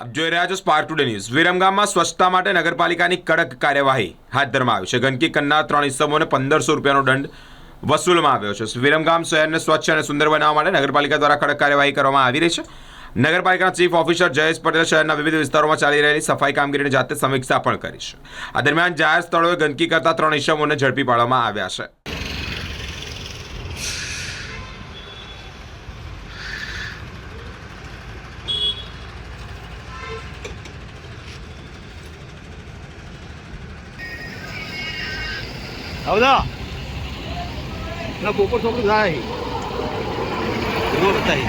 આપ જોઈ રહ્યા છો સ્પાર્ક ટુડે ન્યૂઝ। વિરમગામમાં સ્વચ્છતા માટે નગરપાલિકાની કડક કાર્યવાહી હાથ ધરવામાં આવી છે। ગંદકી કરનાર 3 ઇસમોને 1500 રૂપિયાનો દંડ વસૂલવામાં આવ્યો છે। વિરમગામ શહેરને સ્વચ્છ અને સુંદર બનાવવા માટે નગરપાલિકા દ્વારા કડક કાર્યવાહી કરવામાં આવી રહી છે। નગરપાલિકાના ચીફ ઓફિસર જયેશ પટેલે શહેરના વિવિધ વિસ્તારોમાં ચાલી રહેલી સફાઈ કામગીરીની જાતે સમીક્ષા પણ કરી છે। આ દરમિયાન જાહેર સ્થળોએ ગંદકી કરતા 3 ઇસમોને ઝડપી પાડવામાં આવ્યા છે। આવદા ના પોપર છોકરું થાય રોડ થાય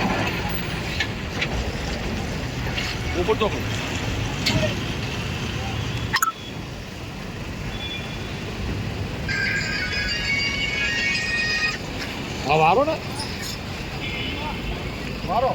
પોપર છોકરું હા વારો ને વારો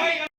પછી